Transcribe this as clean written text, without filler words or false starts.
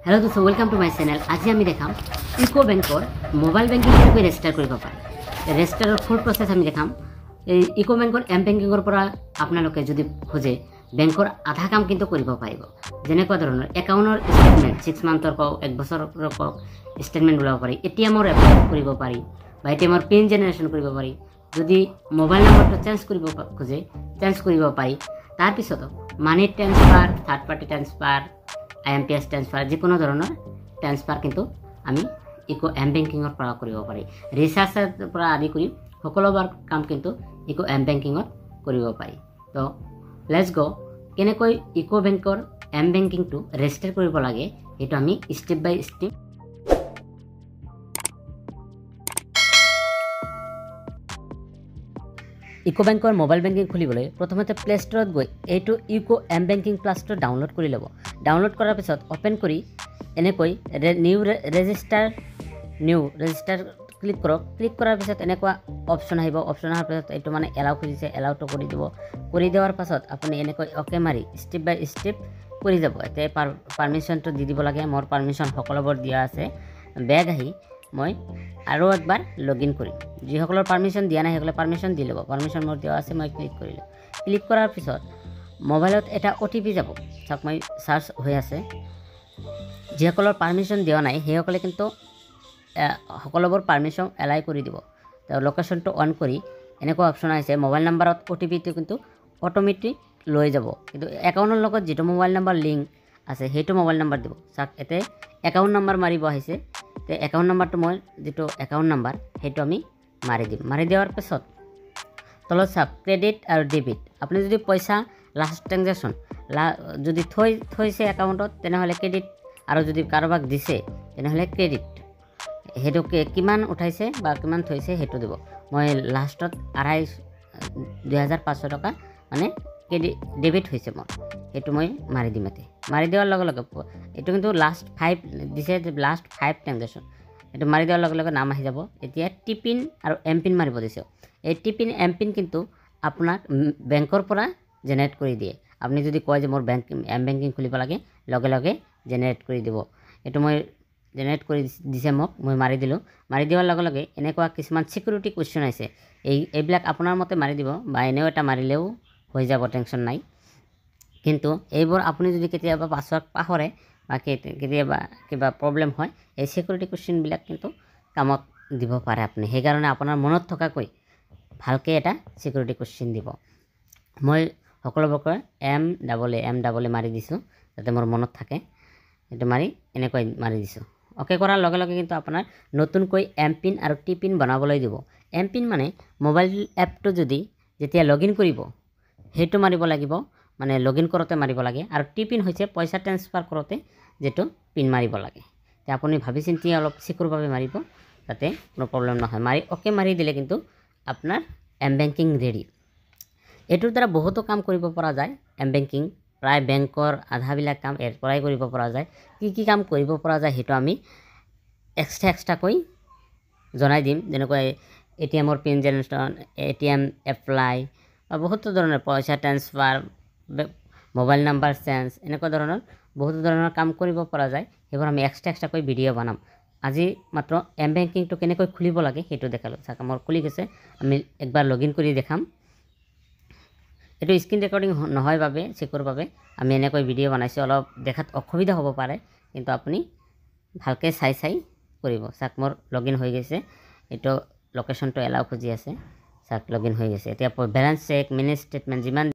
Hello दोस्तों welcome to my channel. आज आमी देखाम इको बैंकर मोबाइल बैंकिंग केनेকৈ रेजिस्टार কৰিব পাৰে। रेजिस्टाৰৰ ফুল প্ৰসেছ আমি দেখাম। এই ইকো বেংকৰ এম বেংকিংৰ পৰা আপোনালোকে যদি খোজে বেংকৰ আধা কাম কিন্তু কৰিব পাৰিব। যেনেকুৱা ধৰণৰ একাউণ্টৰ ষ্টেটমেণ্ট 6 মান্থৰ কক 1 বছৰৰ কক ষ্টেটমেণ্ট ওলাব পাৰি, এটিএমৰ এপ্লাই কৰিব পাৰি বা এটিএমৰ পিন জেনেৰেশ্যন কৰিব পাৰি। যদি মোবাইল নম্বৰটো চেঞ্জ কৰিব খোজে চেঞ্জ কৰিব পাৰি। তাৰ পিছত money transfer, third party transfer, IMPS transfer যিকোনো ধৰণৰ ট্ৰান্সফাৰ কিন্তু আমি ইকো এম বেংকিংৰ পৰা কৰিব পাৰি। ৰিচাৰ্জৰ পৰা আদি কৰি সকলোবোৰ কাম কিন্তু ইকো এম বেংকিংত কৰিব পাৰি। তো লেটস গো কেনেকৈ ইকো বেংকৰ এম বেংকিংটো ৰেজিষ্টাৰ কৰিব লাগে সেইটো আমি ষ্টেপ বাই ষ্টেপ ইকো বেংকৰ মোবাইল বেংকিং খুলিবলৈ প্ৰথমতে প্লে ষ্টৰত গৈ এইটো ইকো এম বেংকিং প্লাছটো ডাউনলোড কৰি ল'ব। ডাউনলোড কৰাৰ পিছত অপেন কৰি এনেকৈ নিউ ৰেজিষ্টাৰ ক্লিক কৰক। ক্লিক কৰাৰ পিছত এনেকুৱা অপশ্যন আহিব। অপশ্যন অহাৰ পিছত এইটো মানে এলাউ খুজিছে, এলাউটো কৰি দিব। কৰি দেওয়াৰ পাছত আপুনি এনেকৈ অ'কে মাৰি ষ্টেপ বাই ষ্টেপ কৰি যাব। এতিয়া পাৰ্মিশ্যনটো দি দিব লাগে। মোৰ পাৰ্মিশ্যন সকলোবোৰ দিয়া আছে। বেগ আহি মই আৰু একবাৰ লগইন কৰিম। যিসকলৰ পাৰ্মিশ্যন দিয়া নাই সেইসকলে পাৰ্মিশ্যন দি ল'ব। পাৰ্মিশ্যন মোৰ দিয়া আছে, মই ক্লিক কৰিলোঁ। ক্লিক কৰাৰ পিছত মোবাইলত এটা OTP যাব। চাওক মই চাৰ্চ হৈ আছে। যিসকলৰ পাৰ্মিশ্যন দিয়া নাই সেইসকলে কিন্তু সকলোবোৰ পাৰ্মিশ্যন এলাই কৰি দিব। তো লোকেশ্যনটো অন কৰি এনেকুৱা অপশ্যন আহিছে, মোবাইল নাম্বাৰত OTPটো কিন্তু অট'মেটিক লৈ যাব। কিন্তু একাউণ্টৰ লগত যিটো মোবাইল নাম্বাৰ লিংক আছে সেইটো মোবাইল নাম্বাৰ দিব। চাওক এতে একাউণ্ট নাম্বাৰ মাৰিব আহিছে। তো একাউণ্ট নাম্বাৰটো মই যিটো একাউণ্ট নাম্বাৰ সেইটো আমি মাৰি দিম। মাৰি দিয়াৰ পিছত তলত চাওক ক্ৰেডিট আৰু ডেবিট। আপুনি যদি পইচা লাষ্ট ট্ৰানজেকশ্যন যদি থৈছে একাউণ্টত তেনেহ'লে ক্ৰেডিট, আৰু যদি কাৰোবাক দিছে তেনেহ'লে ক্ৰেডিট। সেইটো কিমান উঠাইছে বা কিমান থৈছে সেইটো দিব। মই লাষ্টত 2500 টকা মানে ডেবিট হৈছে মোৰ, সেইটো মই মাৰি দিম। ইয়াতে মাৰি দিয়াৰ লগে লগে এইটো কিন্তু লাষ্ট 5 দিছে, লাষ্ট 5 ট্ৰানজেকশ্যন। এইটো মাৰি দিয়াৰ লগে লগে নাম আহি যাব। এতিয়া টিপিন আৰু এমপিন মাৰিব দিছে। এই টিপিন এমপিন কিন্তু আপোনাক বেংকৰ পৰা জেনেৰেট কৰি দিয়ে। আপুনি যদি কয় যে মোৰ এম বেংকিং খুলিব লাগে, লগে লগে জেনেৰেট কৰি দিব। এইটো মই জেনেৰেট কৰি দিছে মোক, মই মাৰি দিলোঁ। মাৰি দিয়াৰ লগে লগে এনেকুৱা কিছুমান চিকিউৰিটি কুৱেশ্যন আহিছে। এইবিলাক আপোনাৰ মতে মাৰি দিব বা এনেও এটা মাৰিলেও হৈ যাব, টেনশ্যন নাই। কিন্তু এইবোৰ আপুনি যদি কেতিয়াবা পাছৱৰ্ড পাহৰে বা কেতিয়াবা কিবা প্ৰব্লেম হয়, এই চিকিউৰিটি কুৱেশ্যনবিলাক কিন্তু কামত দিব পাৰে আপুনি। সেইকাৰণে আপোনাৰ মনত থকাকৈ ভালকৈ এটা চিকিউৰিটি কুৱেশ্যন দিব। মই সকলোবোৰকৈ এম ডাবল এ মাৰি দিছোঁ যাতে মোৰ মনত থাকে। এইটো মাৰি এনেকৈ মাৰি দিছোঁ। অ'কে কৰাৰ লগে লগে কিন্তু আপোনাৰ নতুনকৈ এমপিন আৰু টিপিন বনাবলৈ দিব। এমপিন মানে মোবাইল এপটো যেতিয়া লগইন কৰিব সেইটো মাৰিব লাগিব, মানে লগইন কৰোঁতে মাৰিব লাগে। আৰু টিপিন হৈছে পইচা ট্ৰান্সফাৰ কৰোঁতে যিটো পিন মাৰিব লাগে। এতিয়া আপুনি ভাবি চিন্তি অলপ চিকিউৰভাৱে মাৰিব যাতে কোনো প্ৰব্লেম নহয়। অ'কে মাৰি দিলে কিন্তু আপোনাৰ এম বেংকিং ৰেডি। এইটোৰ দ্বাৰা বহুতো কাম কৰিব পৰা যায়। এম বেংকিং প্ৰায় বেংকৰ আধাবিলাক কাম ইয়াৰ পৰাই কৰিব পৰা যায়। কি কাম কৰিব পৰা যায় সেইটো আমি এক্সট্ৰাকৈ জনাই দিম। যেনেকৈ এটিএমৰ পিন জেনেৰেশ্যন, এটিএম এপ্লাই বা বহুতো ধৰণৰ পইচা ট্ৰান্সফাৰ, মোবাইল নাম্বাৰ চেঞ্জ, এনেকুৱা ধৰণৰ বহুতো ধৰণৰ কাম কৰিব পৰা যায়। সেইবোৰ আমি এক্সট্ৰাকৈ ভিডিঅ' বনাম। আজি মাত্ৰ এম বেংকিংটো কেনেকৈ খুলিব লাগে সেইটো দেখালোঁ। চাওক মোৰ খুলি গৈছে। আমি একবাৰ লগইন কৰি দেখাম। এইটো স্ক্ৰীন ৰেকৰ্ডিং নহয় বাবে চিকিউৰ বাবে আমি এনেকৈ ভিডিঅ' বনাইছোঁ। অলপ দেখাত অসুবিধা হ'ব পাৰে, কিন্তু আপুনি ভালকৈ চাই কৰিব। চাওক মোৰ লগইন হৈ গৈছে। এইটো লোকেশ্যনটো এলাউ খুজি আছে। চাওক লগইন হৈ গৈছে। এতিয়া বেলেঞ্চ চেক, মিনি ষ্টেটমেণ্ট যিমান